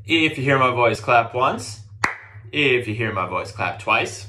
If you hear my voice, clap once. If you hear my voice, clap twice.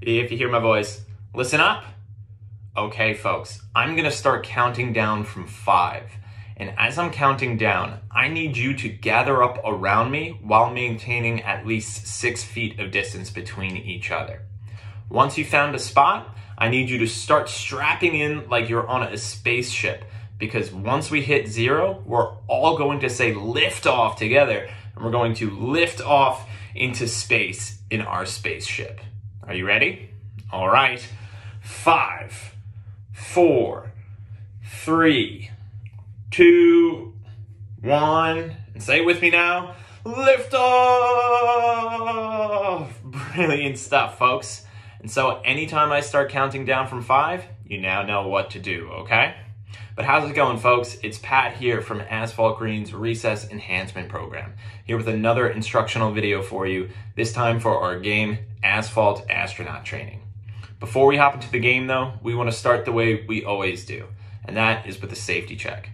If you hear my voice, listen up. Okay, folks, I'm gonna start counting down from 5. And as I'm counting down, I need you to gather up around me while maintaining at least 6 feet of distance between each other. Once you found a spot, I need you to start strapping in like you're on a spaceship, because once we hit 0, we're all going to say lift off together, and we're going to lift off into space in our spaceship. Are you ready? All right. 5, 4, 3, 2, 1, and say it with me now, lift off! Brilliant stuff, folks. And so anytime I start counting down from 5, you now know what to do, okay? But how's it going, folks? It's Pat here from Asphalt Green's Recess Enhancement Program, here with another instructional video for you, this time for our game, Asphalt Astronaut Training. Before we hop into the game, though, we want to start the way we always do, and that is with a safety check.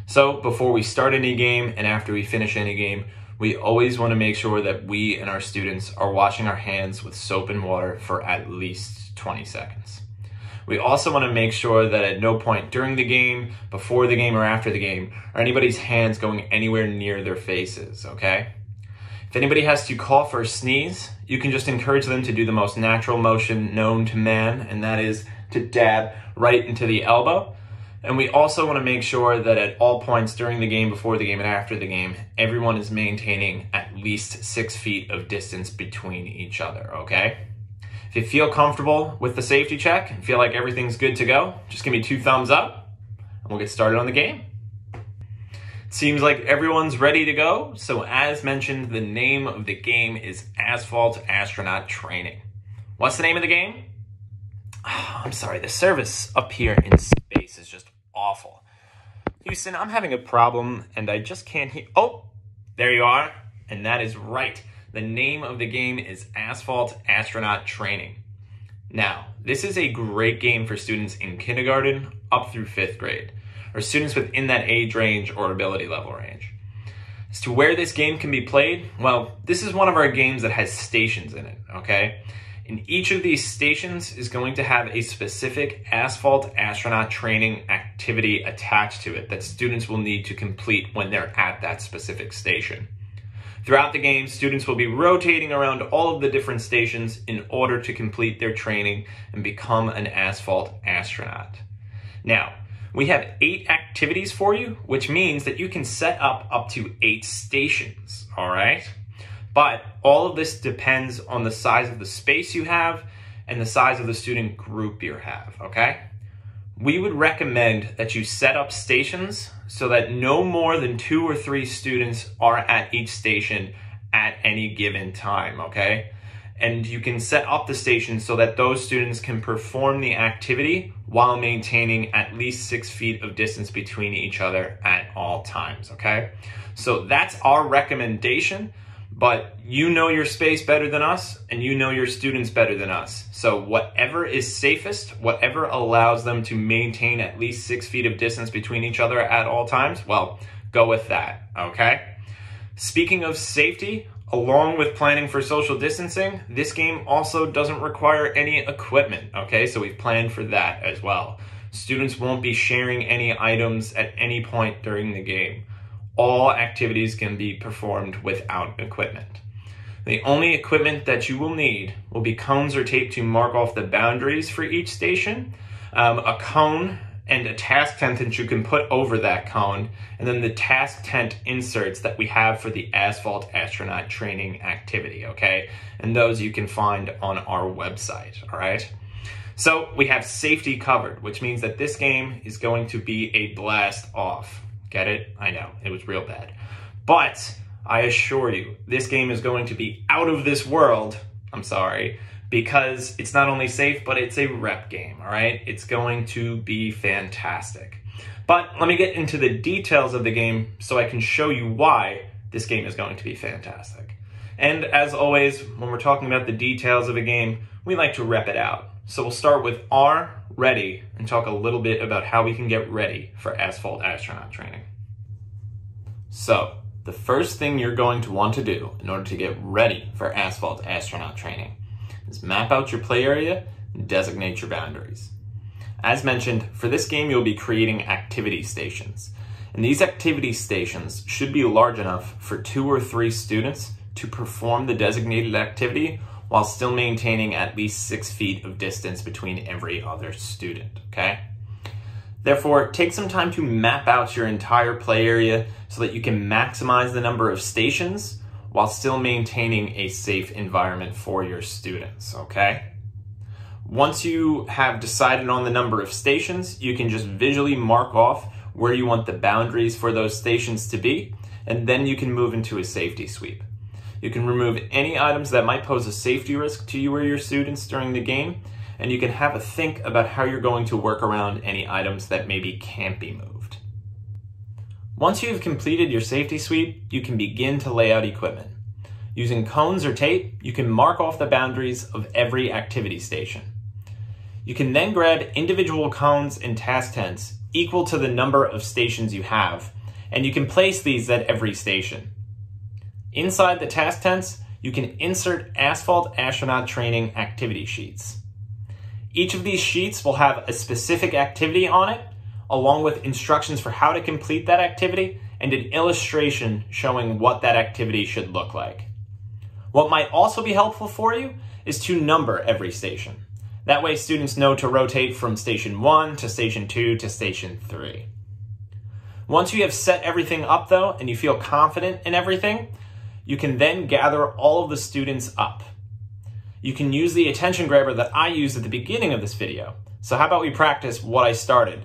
So before we start any game and after we finish any game, we always want to make sure that we and our students are washing our hands with soap and water for at least 20 seconds. We also want to make sure that at no point during the game, before the game, or after the game are anybody's hands going anywhere near their faces, okay? If anybody has to cough or sneeze, you can just encourage them to do the most natural motion known to man, and that is to dab right into the elbow. And we also want to make sure that at all points during the game, before the game, and after the game, everyone is maintaining at least 6 feet of distance between each other, okay? If you feel comfortable with the safety check and feel like everything's good to go, just give me 2 thumbs up and we'll get started on the game. It seems like everyone's ready to go. So as mentioned, the name of the game is Asphalt Astronaut Training. What's the name of the game? Oh, I'm sorry, the service up here in space is just awful. Houston, I'm having a problem and I just can't hear. Oh, there you are. And that is right. The name of the game is Asphalt Astronaut Training. Now, this is a great game for students in kindergarten up through 5th grade, or students within that age range or ability level range. As to where this game can be played, well, this is one of our games that has stations in it, okay? And each of these stations is going to have a specific Asphalt Astronaut Training activity attached to it that students will need to complete when they're at that specific station. Throughout the game, students will be rotating around all of the different stations in order to complete their training and become an asphalt astronaut. Now, we have 8 activities for you, which means that you can set up to 8 stations, all right? But all of this depends on the size of the space you have and the size of the student group you have, okay? We would recommend that you set up stations so that no more than 2 or 3 students are at each station at any given time, okay? And you can set up the stations so that those students can perform the activity while maintaining at least 6 feet of distance between each other at all times, okay? So that's our recommendation. But you know your space better than us, and you know your students better than us. So whatever is safest, whatever allows them to maintain at least 6 feet of distance between each other at all times, well, go with that, okay? Speaking of safety, along with planning for social distancing, this game also doesn't require any equipment, okay? So we've planned for that as well. Students won't be sharing any items at any point during the game. All activities can be performed without equipment. The only equipment that you will need will be cones or tape to mark off the boundaries for each station, a cone and a task tent that you can put over that cone, and then the task tent inserts that we have for the Asphalt Astronaut Training activity, okay? And those you can find on our website, all right? So we have safety covered, which means that this game is going to be a blast off. Get it? I know, it was real bad. But I assure you, this game is going to be out of this world, I'm sorry, because it's not only safe, but it's a rep game, all right? It's going to be fantastic. But let me get into the details of the game so I can show you why this game is going to be fantastic. And as always, when we're talking about the details of a game, we like to rep it out. So we'll start with R, ready, and talk a little bit about how we can get ready for Asphalt Astronaut Training. So, the first thing you're going to want to do in order to get ready for Asphalt astronaut training is map out your play area and designate your boundaries. As mentioned, for this game you'll be creating activity stations. And these activity stations should be large enough for 2 or 3 students to perform the designated activity while still maintaining at least 6 feet of distance between every other student, okay? Therefore, take some time to map out your entire play area so that you can maximize the number of stations while still maintaining a safe environment for your students, okay? Once you have decided on the number of stations, you can just visually mark off where you want the boundaries for those stations to be, and then you can move into a safety sweep. You can remove any items that might pose a safety risk to you or your students during the game, and you can have a think about how you're going to work around any items that maybe can't be moved. Once you've completed your safety sweep, you can begin to lay out equipment. Using cones or tape, you can mark off the boundaries of every activity station. You can then grab individual cones and task tents equal to the number of stations you have, and you can place these at every station. Inside the task tents, you can insert Asphalt astronaut training activity sheets. Each of these sheets will have a specific activity on it, along with instructions for how to complete that activity and an illustration showing what that activity should look like. What might also be helpful for you is to number every station. That way students know to rotate from station 1 to station 2 to station 3. Once you have set everything up though, and you feel confident in everything, you can then gather all of the students up. You can use the attention grabber that I used at the beginning of this video. So how about we practice what I started?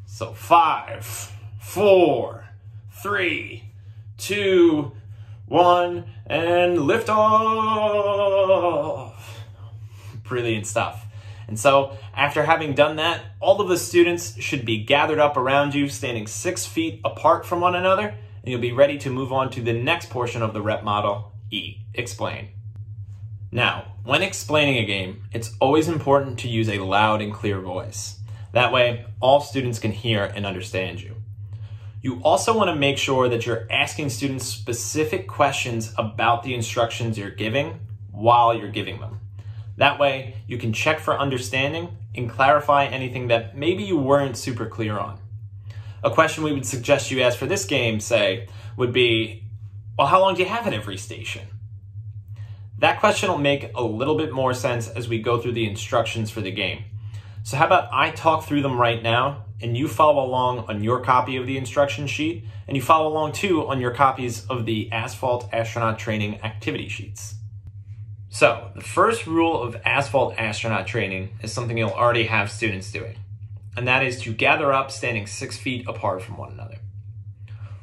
So 5, 4, 3, 2, 1, and lift off. Brilliant stuff. And so after having done that, all of the students should be gathered up around you, standing 6 feet apart from one another, and you'll be ready to move on to the next portion of the rep model, E, explain. Now, when explaining a game, it's always important to use a loud and clear voice. That way, all students can hear and understand you. You also want to make sure that you're asking students specific questions about the instructions you're giving while you're giving them. That way, you can check for understanding and clarify anything that maybe you weren't super clear on. A question we would suggest you ask for this game, say, would be, well, how long do you have at every station? That question will make a little bit more sense as we go through the instructions for the game. So how about I talk through them right now, and you follow along on your copy of the instruction sheet, and you follow along too on your copies of the Asphalt astronaut training activity sheets. So, the first rule of Asphalt astronaut training is something you'll already have students doing, and that is to gather up standing 6 feet apart from one another.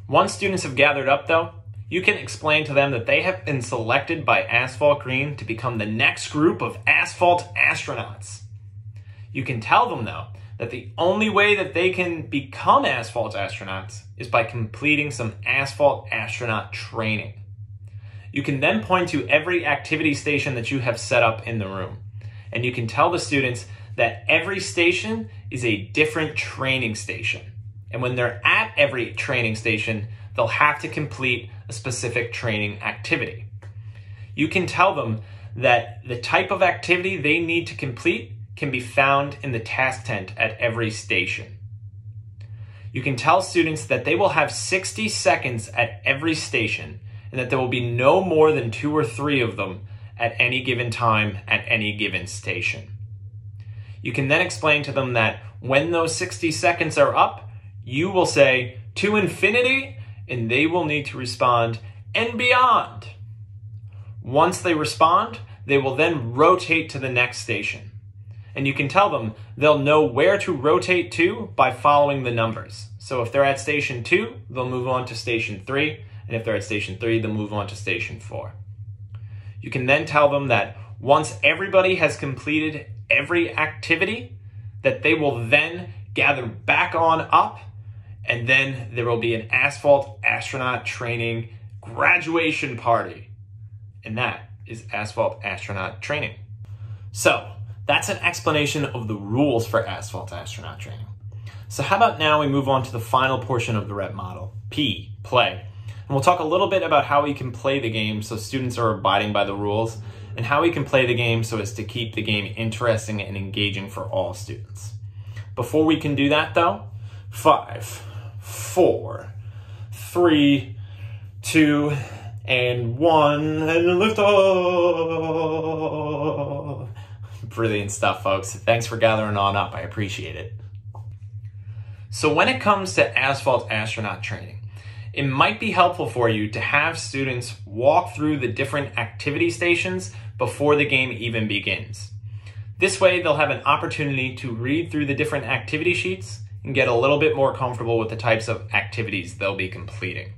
Once students have gathered up though, you can explain to them that they have been selected by Asphalt Green to become the next group of Asphalt astronauts. You can tell them though that the only way that they can become Asphalt astronauts is by completing some Asphalt astronaut training. You can then point to every activity station that you have set up in the room. And you can tell the students that every station is a different training station. And when they're at every training station, they'll have to complete a specific training activity. You can tell them that the type of activity they need to complete can be found in the task tent at every station. You can tell students that they will have 60 seconds at every station, and that there will be no more than 2 or 3 of them at any given time at any given station. You can then explain to them that when those 60 seconds are up, you will say, to infinity, and they will need to respond, and beyond. Once they respond, they will then rotate to the next station. And you can tell them they'll know where to rotate to by following the numbers. So if they're at station 2, they'll move on to station 3. And if they're at station 3, they'll move on to station 4. You can then tell them that once everybody has completed every activity, that they will then gather back on up, and then there will be an Asphalt astronaut training graduation party. And that is Asphalt astronaut training. So that's an explanation of the rules for Asphalt astronaut training. So how about now we move on to the final portion of the rep model, P, play. And we'll talk a little bit about how we can play the game so students are abiding by the rules, and how we can play the game so as to keep the game interesting and engaging for all students. Before we can do that though, 5, 4, 3, 2, and 1, and lift off. Brilliant stuff, folks. Thanks for gathering on up. I appreciate it. So when it comes to Asphalt astronaut training, it might be helpful for you to have students walk through the different activity stations before the game even begins. This way, they'll have an opportunity to read through the different activity sheets and get a little bit more comfortable with the types of activities they'll be completing.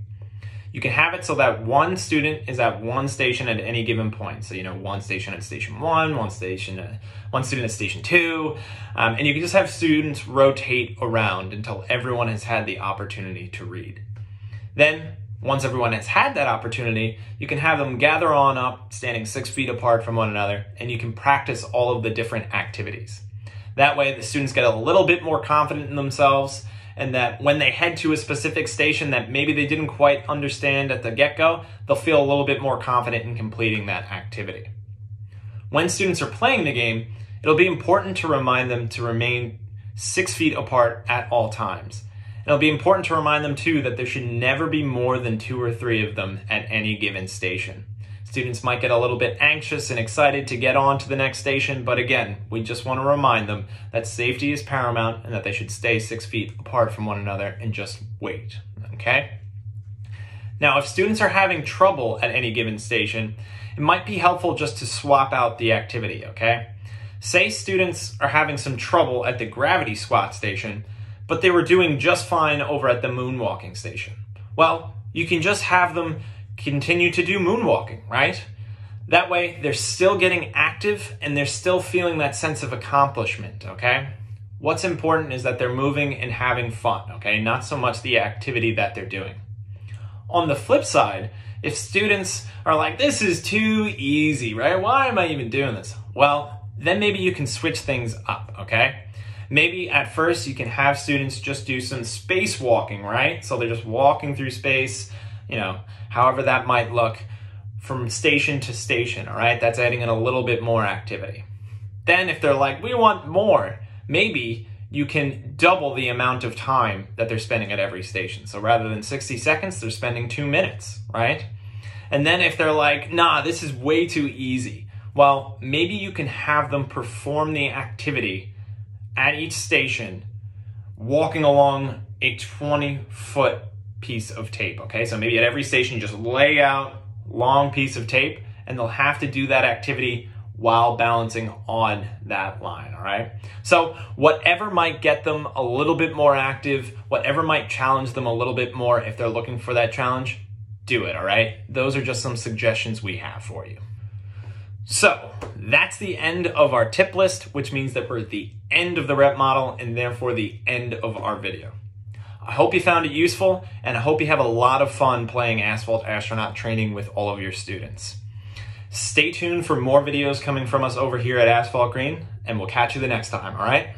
You can have it so that one student is at one station at any given point. So, one station at station 1, one student at station 2, and you can just have students rotate around until everyone has had the opportunity to read. Then, once everyone has had that opportunity, you can have them gather on up, standing 6 feet apart from one another, and you can practice all of the different activities. That way, the students get a little bit more confident in themselves, and that when they head to a specific station that maybe they didn't quite understand at the get-go, they'll feel a little bit more confident in completing that activity. When students are playing the game, it'll be important to remind them to remain 6 feet apart at all times. It'll be important to remind them too that there should never be more than 2 or 3 of them at any given station. Students might get a little bit anxious and excited to get on to the next station, but again, we just want to remind them that safety is paramount and that they should stay 6 feet apart from one another and just wait, okay? Now, if students are having trouble at any given station, it might be helpful just to swap out the activity, okay? Say students are having some trouble at the gravity squat station, but they were doing just fine over at the moonwalking station. Well, you can just have them continue to do moonwalking, right? That way, they're still getting active and they're still feeling that sense of accomplishment, okay? What's important is that they're moving and having fun, okay? Not so much the activity that they're doing. On the flip side, if students are like, this is too easy, right? Why am I even doing this? Well, then maybe you can switch things up, okay? Maybe at first you can have students just do some spacewalking, right? So they're just walking through space, however that might look, from station to station, all right? That's adding in a little bit more activity. Then if they're like, we want more, maybe you can double the amount of time that they're spending at every station. So rather than 60 seconds, they're spending 2 minutes, right? And then if they're like, nah, this is way too easy, well, maybe you can have them perform the activity at each station, walking along a 20-foot piece of tape, okay? So maybe at every station, you just lay out a long piece of tape, and they'll have to do that activity while balancing on that line, all right? So whatever might get them a little bit more active, whatever might challenge them a little bit more if they're looking for that challenge, do it, all right? Those are just some suggestions we have for you. So that's the end of our tip list, which means that we're at the end of the rep model and therefore the end of our video. I hope you found it useful, and I hope you have a lot of fun playing Asphalt astronaut training with all of your students. Stay tuned for more videos coming from us over here at Asphalt Green, and we'll catch you the next time, all right?